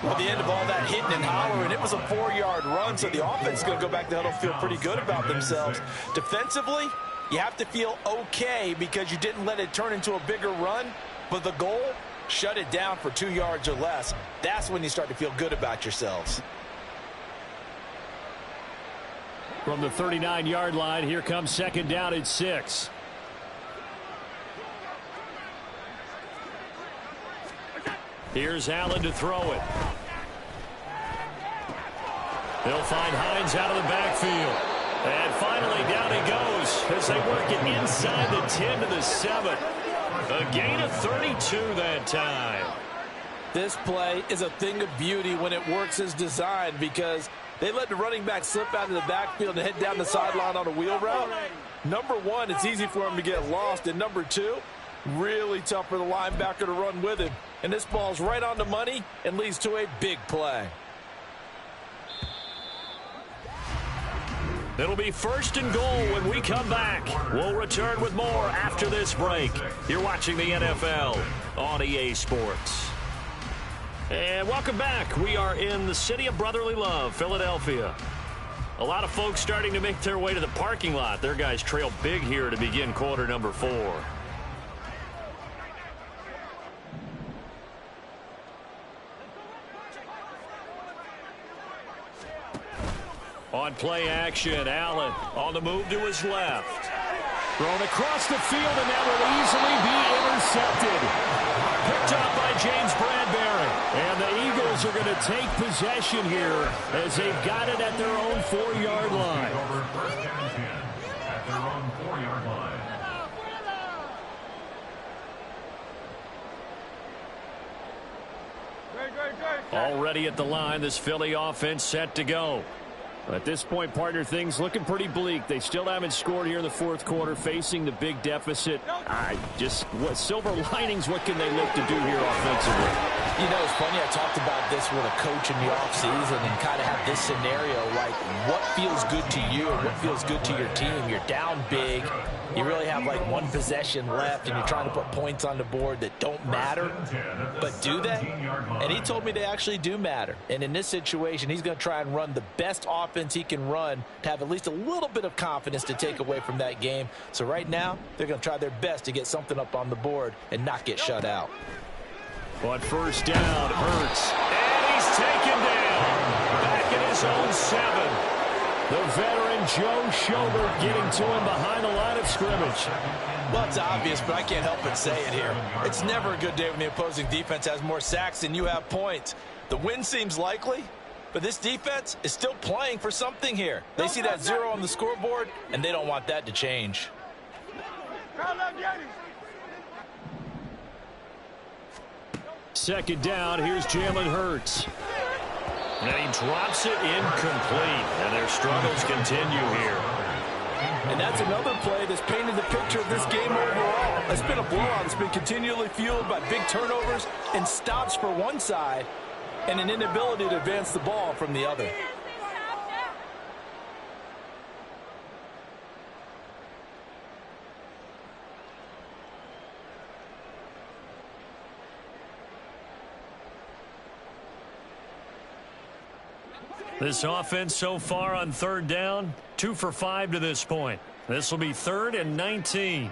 Well, the end of all that hitting and hollering, it was a 4-yard run, so the offense is going to go back to huddle, feel pretty good about themselves. Defensively, you have to feel okay because you didn't let it turn into a bigger run, but the goal, shut it down for 2 yards or less. That's when you start to feel good about yourselves.
From the 39-yard line, here comes 2nd down at 6. Here's Allen to throw it. They'll find Hines out of the backfield. And finally down he goes as they work it inside the 10 to the 7. A gain of 32 that time.
This play is a thing of beauty when it works as designed because they let the running back slip out of the backfield and head down the sideline on a wheel route. Number one, it's easy for him to get lost. And number two, really tough for the linebacker to run with him. And this ball's right on the money and leads to a big play.
It'll be 1st and goal when we come back. We'll return with more after this break. You're watching the NFL on EA Sports. And welcome back. We are in the city of brotherly love, Philadelphia. A lot of folks starting to make their way to the parking lot. Their guys trail big here to begin quarter number 4. On play action, Allen on the move to his left. Thrown across the field, and that will easily be intercepted. Picked up by James Bradbury. And the Eagles are going to take possession here as they've got it at their own 4-yard line.
Over 1st and 10 at their own 4-yard line.
Already at the line, this Philly offense set to go. At this point, partner, things looking pretty bleak. They still haven't scored here in the 4th quarter, facing the big deficit. What silver linings, what can they look to do here offensively?
You know, it's funny, I talked about this with a coach in the offseason and kind of have this scenario, like what feels good to you and what feels good to your team. You're down big. You really have like 1 possession left, and you're trying to put points on the board that don't matter. But do they? And he told me they actually do matter. And in this situation, he's going to try and run the best offense he can run to have at least a little bit of confidence to take away from that game. So right now, they're going to try their best to get something up on the board and not get shut out.
On 1st down, Hurts. And he's taken down. Back in his own 7. The veteran Joe Schobert getting to him behind the line of scrimmage.
Well, it's obvious, but I can't help but say it here. It's never a good day when the opposing defense has more sacks than you have points. The win seems likely, but this defense is still playing for something here. They see that 0 on the scoreboard, and they don't want that to change.
2nd down, here's Jalen Hurts. And he drops it incomplete. And their struggles continue here.
And that's another play that's painted the picture of this game overall. It's been a blowout. It's been continually fueled by big turnovers and stops for one side and an inability to advance the ball from the other.
This offense so far on 3rd down, 2 for 5 to this point. This will be 3rd and 19.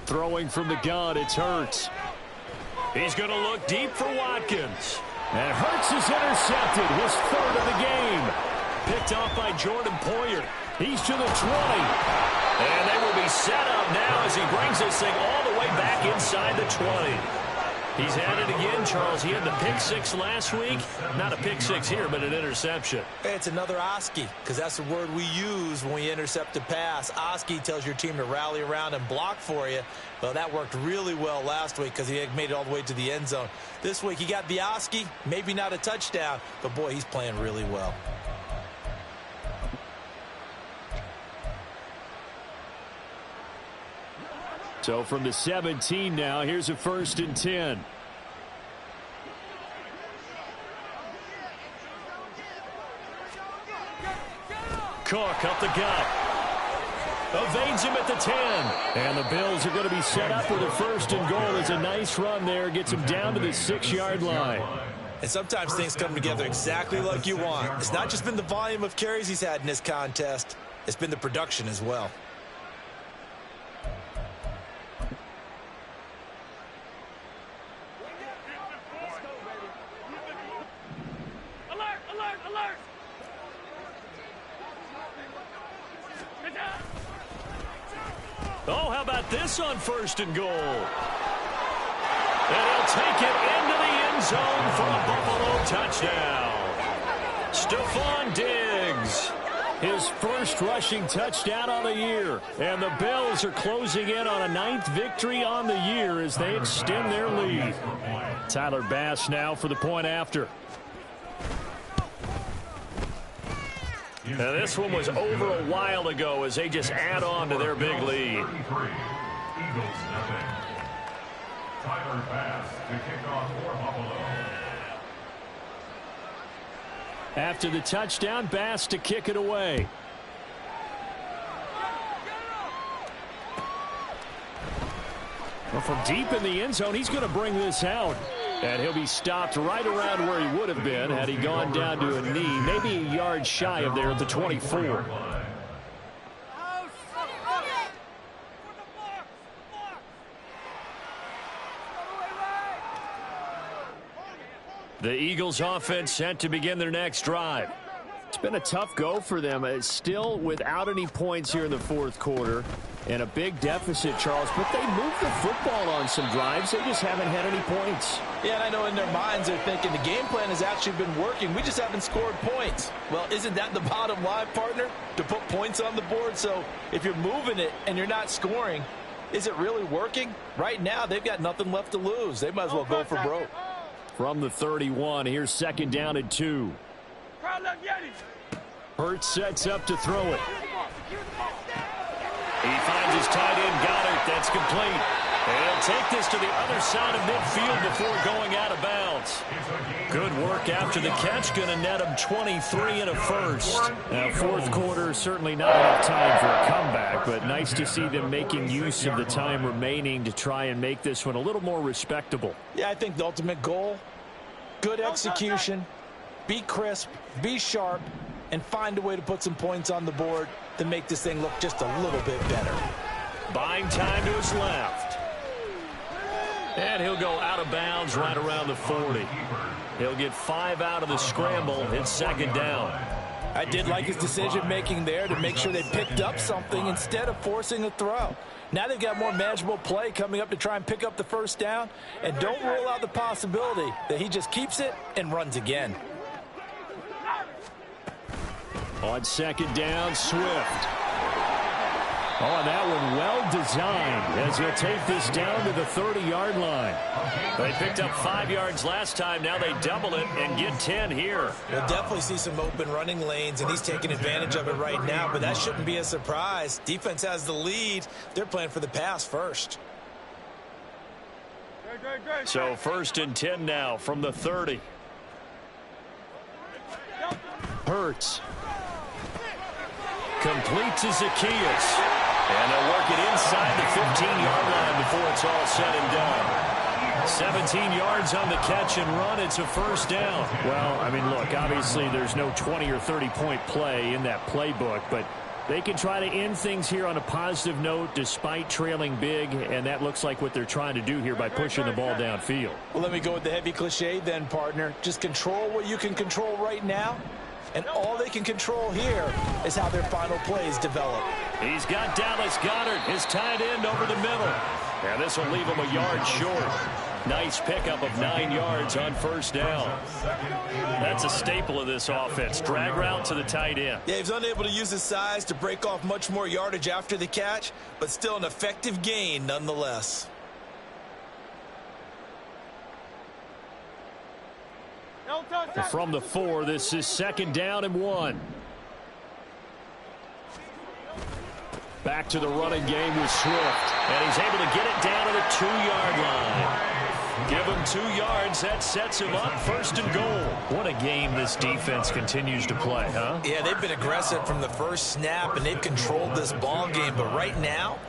Throwing from the gun, it's Hurts. He's going to look deep for Watkins. And Hurts is intercepted, his 3rd of the game. Picked off by Jordan Poyer. He's to the 20. And they will be set up now as he brings this thing all the way back inside the 20. He's at it again, Charles. He had the pick six last week. Not a pick six here, but an interception.
It's another Oski, because that's the word we use when we intercept a pass. Oski tells your team to rally around and block for you. Well, that worked really well last week because he had made it all the way to the end zone. This week he got the Oski, maybe not a touchdown, but boy, he's playing really well.
So from the 17 now, here's a 1st and 10. Cook up the gut. Evades him at the 10. And the Bills are going to be set up with a 1st and goal. It's a nice run there. Gets him down to the 6-yard line.
And sometimes things come together exactly like you want. It's not just been the volume of carries he's had in this contest. It's been the production as well.
Oh, how about this on 1st and goal? And he'll take it into the end zone for a Buffalo touchdown. Stephon Diggs, his first rushing touchdown on the year. And the Bills are closing in on a 9th victory on the year as they extend their lead. Tyler Bass now for the point after. And this one was over a while ago as they just add on to their big lead.
Eagles nothing. Tyler Bass to kick off for Buffalo.
After the touchdown, Bass to kick it away. Well, from deep in the end zone, he's going to bring this out. And he'll be stopped right around where he would have been had he gone down to a knee, maybe a yard shy of there at the 24. The Eagles offense set to begin their next drive. It's been a tough go for them. It's still without any points here in the 4th quarter. And a big deficit, Charles, but they moved the football on some drives. They just haven't had any points.
Yeah, and I know in their minds they're thinking the game plan has actually been working. We just haven't scored points. Well, isn't that the bottom line, partner? To put points on the board? So if you're moving it and you're not scoring, is it really working? Right now, they've got nothing left to lose. They might as well go for broke.
From the 31, here's 2nd down and 2. Hurts sets up to throw it. He finds his tight end, Goddard. That's complete. And he'll take this to the other side of midfield before going out of bounds. Good work after the catch. Going to net him 23 and a first. Now, 4th quarter, certainly not enough time for a comeback, but nice to see them making use of the time remaining to try and make this one a little more respectable.
Yeah, I think the ultimate goal, good execution, be crisp, be sharp, and find a way to put some points on the board to make this thing look just a little bit better.
Buying time to his left. And he'll go out of bounds right around the 40. He'll get 5 out of the scramble. It's 2nd down.
I did like his decision-making there to make sure they picked up something instead of forcing a throw. Now they've got more manageable play coming up to try and pick up the 1st down. And don't rule out the possibility that he just keeps it and runs again.
On 2nd down, Swift. Oh, that one well designed as he'll take this down to the 30-yard line. They picked up 5 yards last time. Now they double it and get 10 here.
We'll definitely see some open running lanes, and he's taking advantage of it right now, but that shouldn't be a surprise. Defense has the lead. They're playing for the pass first.
So 1st and 10 now from the 30. Hurts. Complete to Zacchaeus. And they'll work it inside the 15-yard line before it's all said and done. 17 yards on the catch and run. It's a 1st down. Well, I mean, look, obviously there's no 20 or 30-point play in that playbook, but they can try to end things here on a positive note despite trailing big, and that looks like what they're trying to do here by pushing the ball downfield.
Well, let me go with the heavy cliche then, partner. Just control what you can control right now. And all they can control here is how their final plays develop.
He's got Dallas Goedert, his tight end, over the middle. And this will leave him a yard short. Nice pickup of 9 yards on first down. That's a staple of this offense. Drag route to the tight end.
Yeah, he's unable to use his size to break off much more yardage after the catch, but still an effective gain nonetheless.
From the 4, this is 2nd down and 1. Back to the running game with Swift. And he's able to get it down to the 2-yard line. Give him 2 yards. That sets him up 1st and goal. What a game this defense continues to play, huh?
Yeah, they've been aggressive from the first snap, and they've controlled this ball game. But right now,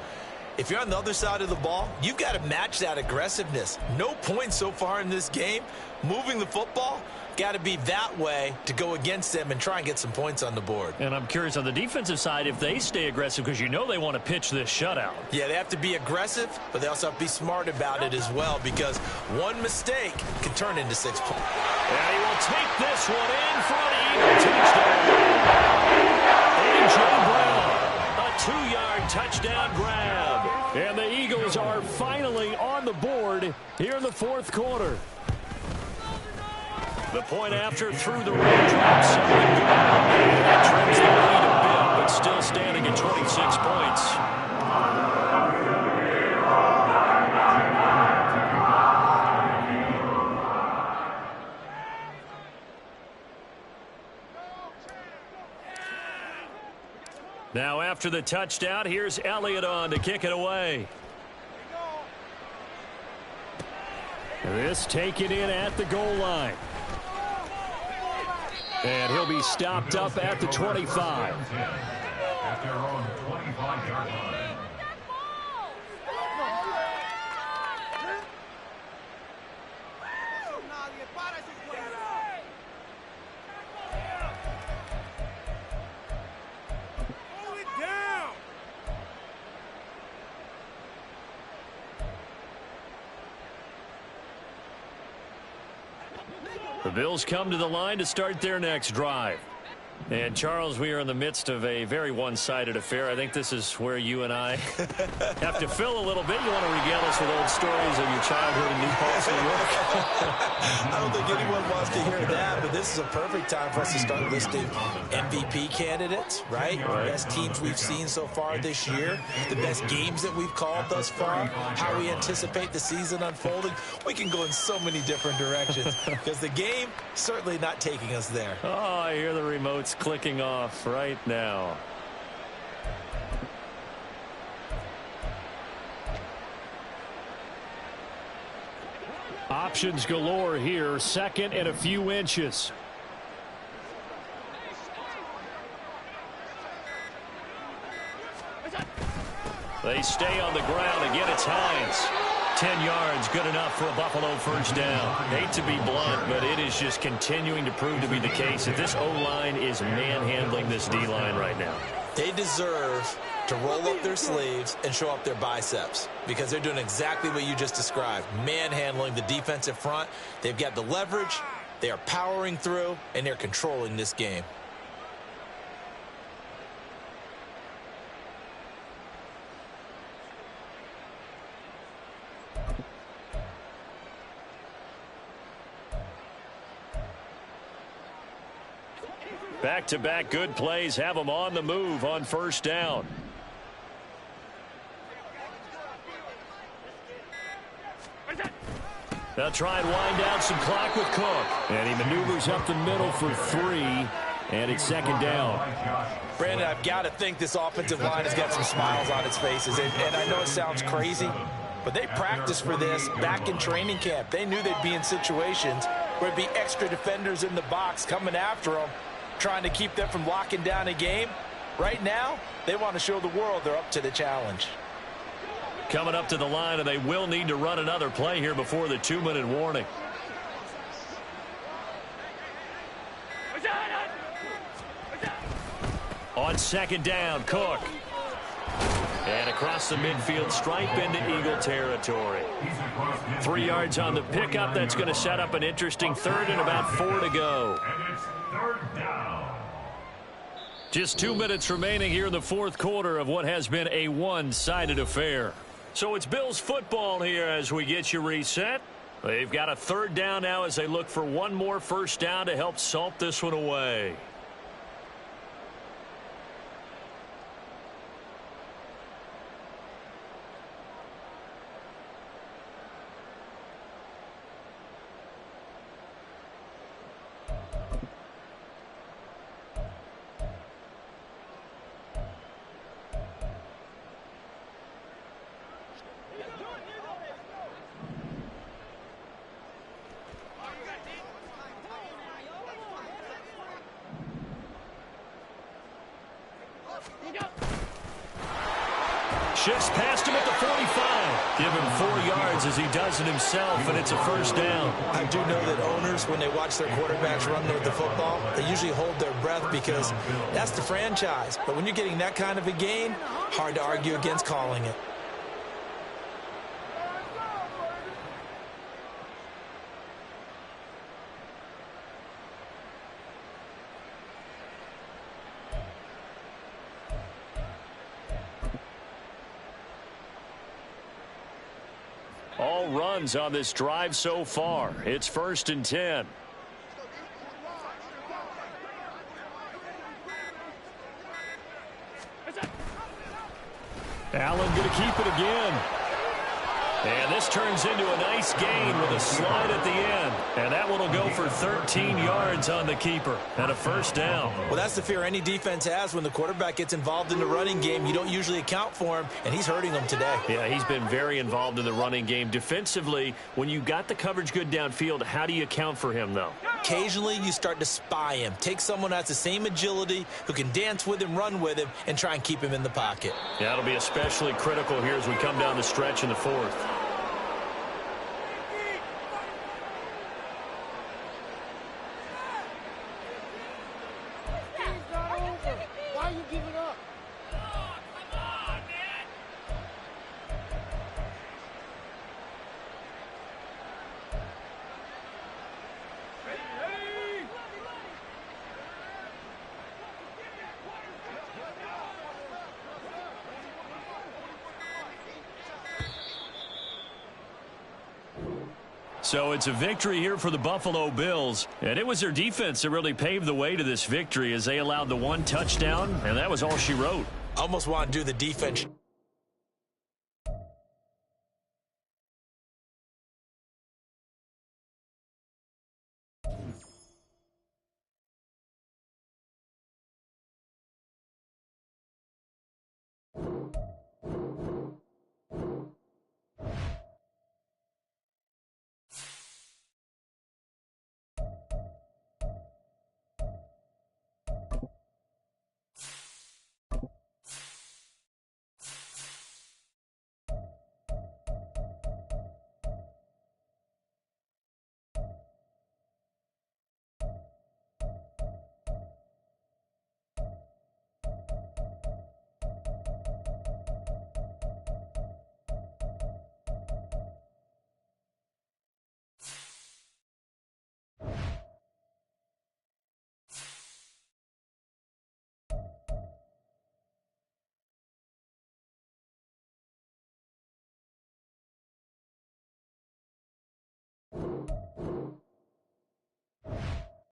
if you're on the other side of the ball, you've got to match that aggressiveness. No points so far in this game. Moving the football, got to be that way to go against them and try and get some points on the board.
And I'm curious on the defensive side if they stay aggressive, because you know they want to pitch this shutout.
Yeah, they have to be aggressive, but they also have to be smart about it as well, because one mistake can turn into 6 points.
And he will take this one in for an Eagle touchdown. A.J. Brown, a 2-yard touchdown grab. And the Eagles are finally on the board here in the 4th quarter. The point after through the raindrops. That trims the lead a bit, but still standing at 26 points. Now after the touchdown, here's Elliott on to kick it away. This taken in at the goal line. And he'll be stopped up at the 25.
At their own 25-yard line.
The Bills come to the line to start their next drive. And, Charles, we are in the midst of a very one-sided affair. I think this is where you and I have to fill a little bit. You want to regale us with old stories of your childhood in New Paltz, New York?
I don't think anyone wants to hear that, but this is a perfect time for us to start listing MVP candidates, right? The best teams we've seen so far this year, the best games that we've called thus far, how we anticipate the season unfolding. We can go in so many different directions because the game certainly not taking us there.
Oh, I hear the remotes clicking off right now. Options galore here. 2nd and a few inches. They stay on the ground. Again, it's Hines. 10 yards, good enough for a Buffalo first down. Hate to be blunt, but it is just continuing to prove to be the case that this O-line is manhandling this D-line right now.
They deserve to roll up their sleeves and show up their biceps because they're doing exactly what you just described, manhandling the defensive front. They've got the leverage, they are powering through, and they're controlling this game.
Back-to-back good plays have them on the move on first down. They'll try and wind down some clock with Cook. And he maneuvers up the middle for 3. And it's 2nd down.
Brandon, I've got to think this offensive line has got some smiles on its faces. And I know it sounds crazy, but they practiced for this back in training camp. They knew they'd be in situations where it'd be extra defenders in the box coming after them, trying to keep them from locking down a game. Right now, they want to show the world they're up to the challenge.
Coming up to the line, and they will need to run another play here before the 2-minute warning. On 2nd down, Cook. And across the midfield stripe into Eagle territory. 3 yards on the pickup. That's going to set up an interesting 3rd and about 4 to go.
And it's 3rd down.
Just 2 minutes remaining here in the 4th quarter of what has been a one-sided affair. So it's Bills football here as we get you reset. They've got a third down now as they look for one more first down to help salt this one away. Shifts past him at the 45. Give him 4 yards as he does it himself, and it's a first down.
I do know that owners, when they watch their quarterbacks run with the football, they usually hold their breath because that's the franchise. But when you're getting that kind of a game, hard to argue against calling it.
All runs on this drive so far. It's 1st and 10. Allen going to keep it again. And this turns into a nice gain with a slide at the end. And that one will go for 13 yards on the keeper and a first down.
Well, that's the fear any defense has when the quarterback gets involved in the running game. You don't usually account for him, and he's hurting them today.
Yeah, he's been very involved in the running game. Defensively, when you got the coverage good downfield, how do you account for him, though?
Occasionally, you start to spy him. Take someone that's the same agility, who can dance with him, run with him, and try and keep him in the pocket.
Yeah, that'll be especially critical here as we come down the stretch in the 4th.
Why are you giving up?
So it's a victory here for the Buffalo Bills, and it was their defense that really paved the way to this victory as they allowed the 1 touchdown, and that was all she wrote.
Almost want to do the defense